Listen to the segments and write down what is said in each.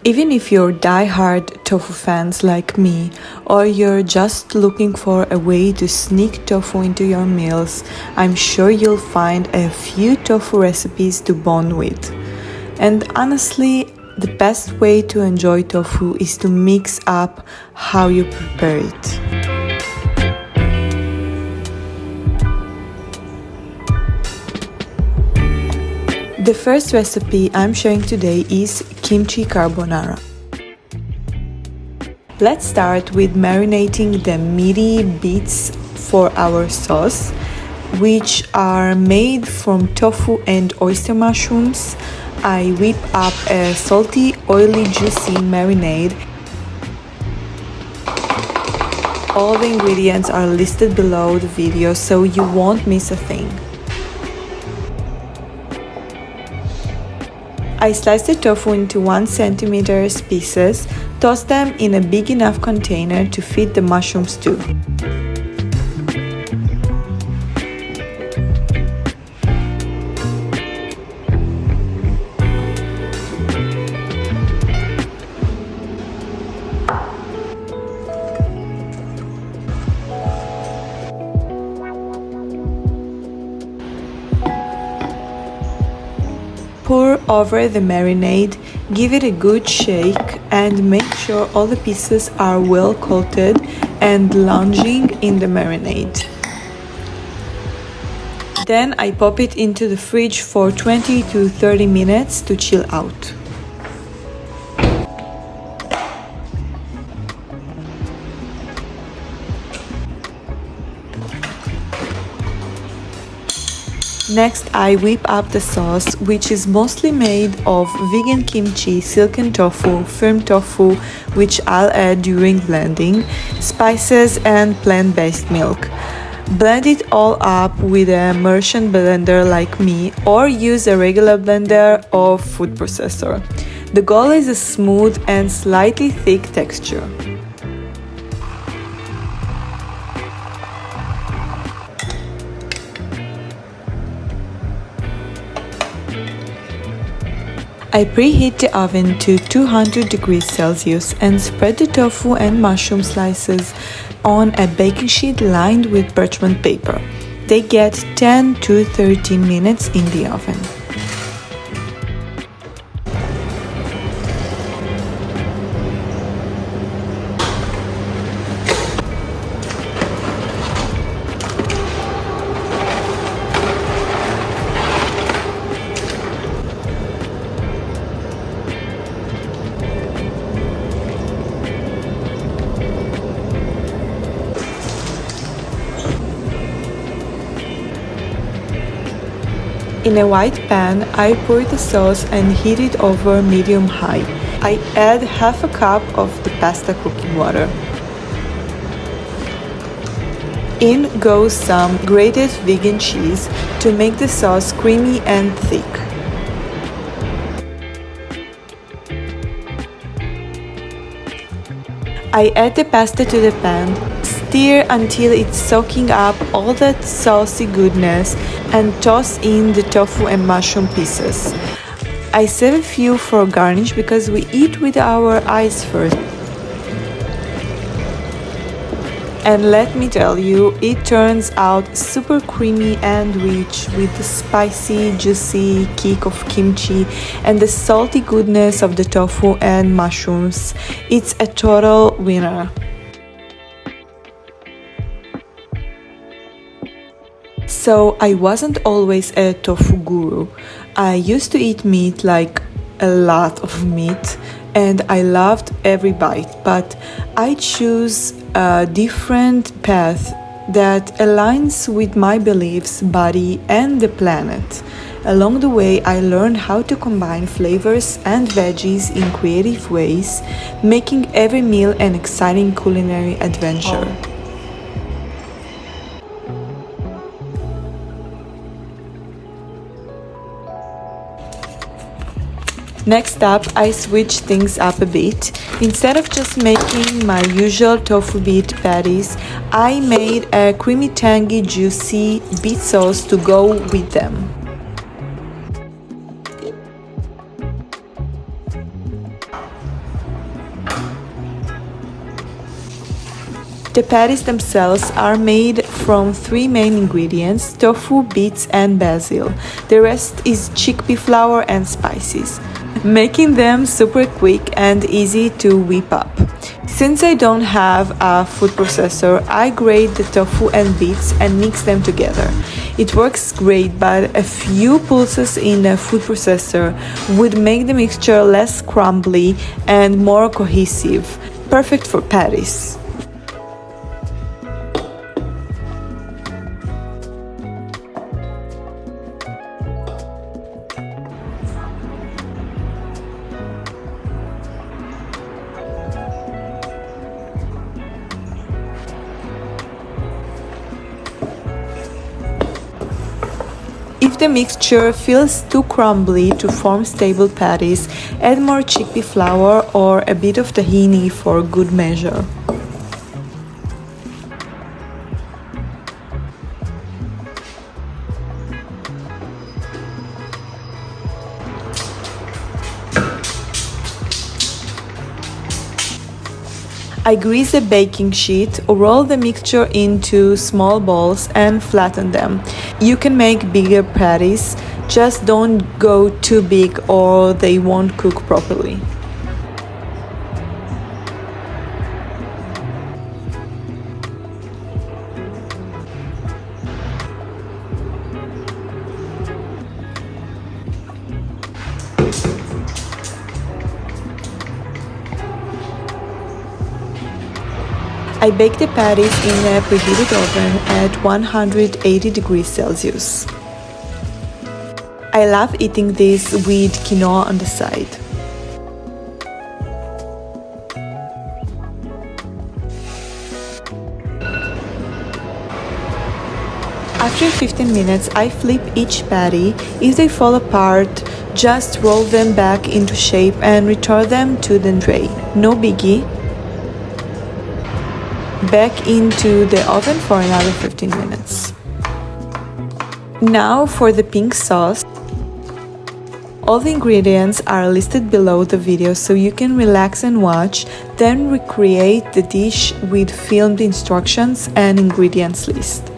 Even if you're die-hard tofu fans like me, or you're just looking for a way to sneak tofu into your meals, I'm sure you'll find a few tofu recipes to bond with. And honestly, the best way to enjoy tofu is to mix up how you prepare it. The first recipe I'm sharing today is Kimchi Carbonara. Let's start with marinating the meaty beets for our sauce, which are made from tofu and oyster mushrooms. I whip up a salty, oily, juicy marinade. All the ingredients are listed below the video, so you won't miss a thing. I slice the tofu into 1 cm pieces, toss them in a big enough container to fit the mushrooms too. Pour over the marinade, give it a good shake, and make sure all the pieces are well coated and lounging in the marinade. Then I pop it into the fridge for 20 to 30 minutes to chill out. Next, I whip up the sauce, which is mostly made of vegan kimchi, silken tofu, firm tofu, which I'll add during blending, spices, and plant-based milk. Blend it all up with a merchant blender like me, or use a regular blender or food processor. The goal is a smooth and slightly thick texture. I preheat the oven to 200 degrees Celsius and spread the tofu and mushroom slices on a baking sheet lined with parchment paper. They get 10 to 13 minutes in the oven. In a white pan, I pour the sauce and heat it over medium-high. I add half a cup of the pasta cooking water. In goes some grated vegan cheese to make the sauce creamy and thick. I add the pasta to the pan, stir until it's soaking up all that saucy goodness, and toss in the tofu and mushroom pieces. I save a few for garnish because we eat with our eyes first. And let me tell you, it turns out super creamy and rich with the spicy, juicy kick of kimchi and the salty goodness of the tofu and mushrooms. It's a total winner. So I wasn't always a tofu guru. I used to eat meat, like a lot of meat, and I loved every bite, but I choose a different path that aligns with my beliefs, body, and the planet. Along the way, I learned how to combine flavors and veggies in creative ways, making every meal an exciting culinary adventure. Next up, I switch things up a bit. Instead of just making my usual tofu beet patties, I made a creamy, tangy, juicy beet sauce to go with them. The patties themselves are made from three main ingredients: tofu, beets, and basil. The rest is chickpea flour and spices, making them super quick and easy to whip up. Since I don't have a food processor, I grate the tofu and beets and mix them together. It works great, but a few pulses in a food processor would make the mixture less crumbly and more cohesive. Perfect for patties. If the mixture feels too crumbly to form stable patties, add more chickpea flour or a bit of tahini for good measure. I grease a baking sheet, roll the mixture into small balls and flatten them. You can make bigger patties, just don't go too big or they won't cook properly. I bake the patties in a preheated oven at 180 degrees Celsius. I love eating this with quinoa on the side. After 15 minutes, I flip each patty. If they fall apart, just roll them back into shape and return them to the tray. No biggie. Back into the oven for another 15 minutes. Now for the pink sauce. All the ingredients are listed below the video so you can relax and watch, then recreate the dish with filmed instructions and ingredients list.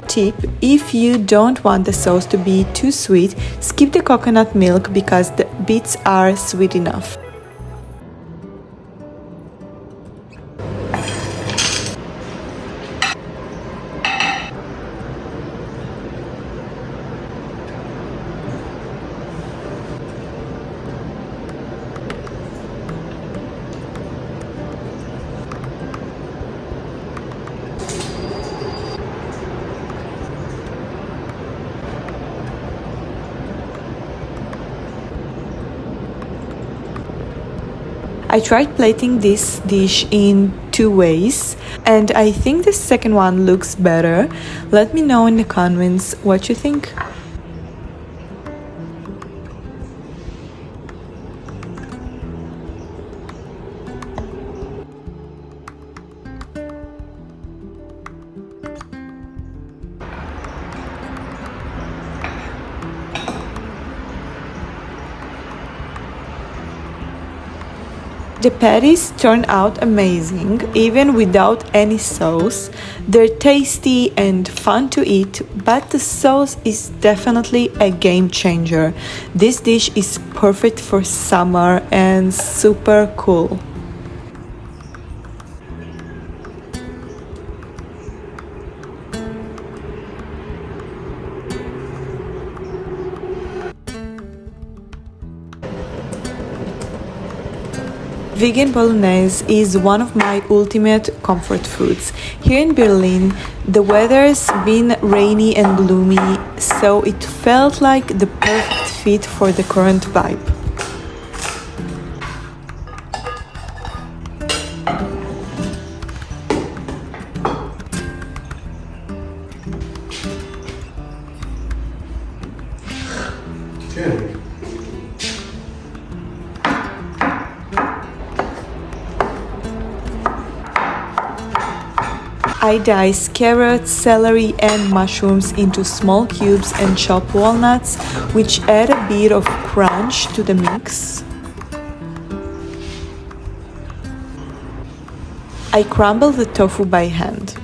Tip: if you don't want the sauce to be too sweet, skip the coconut milk because the beets are sweet enough. I tried plating this dish in two ways, and I think the second one looks better. Let me know in the comments what you think. The patties turn out amazing, even without any sauce. They're tasty and fun to eat, but the sauce is definitely a game changer. This dish is perfect for summer and super cool. Vegan Bolognese is one of my ultimate comfort foods. Here in Berlin, the weather's been rainy and gloomy, so it felt like the perfect fit for the current vibe. I dice carrots, celery and mushrooms into small cubes and chop walnuts, which add a bit of crunch to the mix. I crumble the tofu by hand.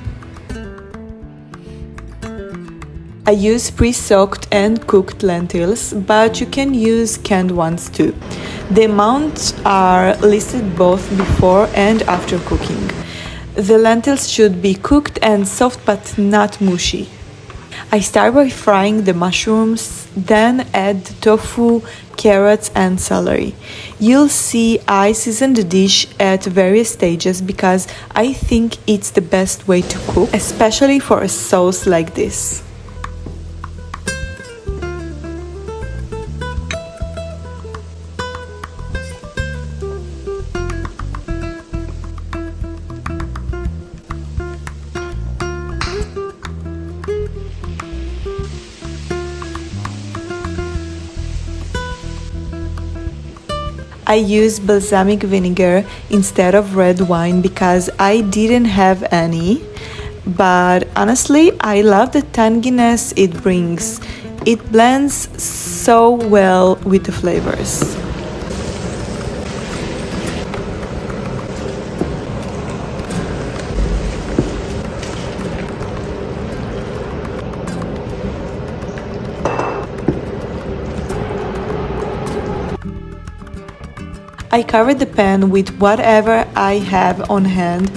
I use pre-soaked and cooked lentils, but you can use canned ones too. The amounts are listed both before and after cooking. The lentils should be cooked and soft but not mushy. I start by frying the mushrooms, then add the tofu, carrots and celery. You'll see I season the dish at various stages because I think it's the best way to cook, especially for a sauce like this. I used balsamic vinegar instead of red wine because I didn't have any, but honestly I love the tanginess it brings. It blends so well with the flavors. I cover the pan with whatever I have on hand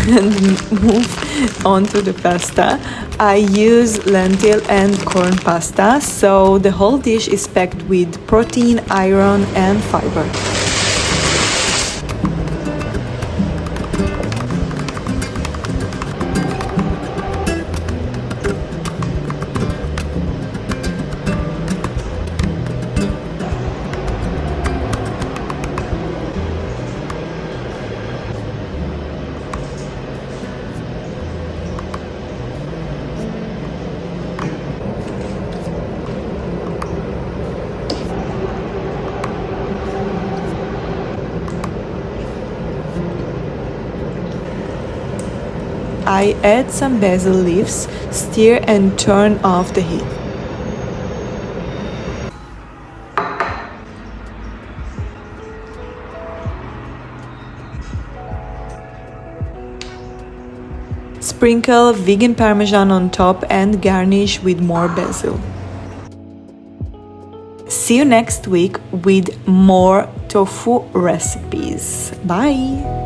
and move on to the pasta. I use lentil and corn pasta, so the whole dish is packed with protein, iron and fiber. I add some basil leaves, stir and turn off the heat. Sprinkle vegan parmesan on top and garnish with more basil. See you next week with more tofu recipes. Bye!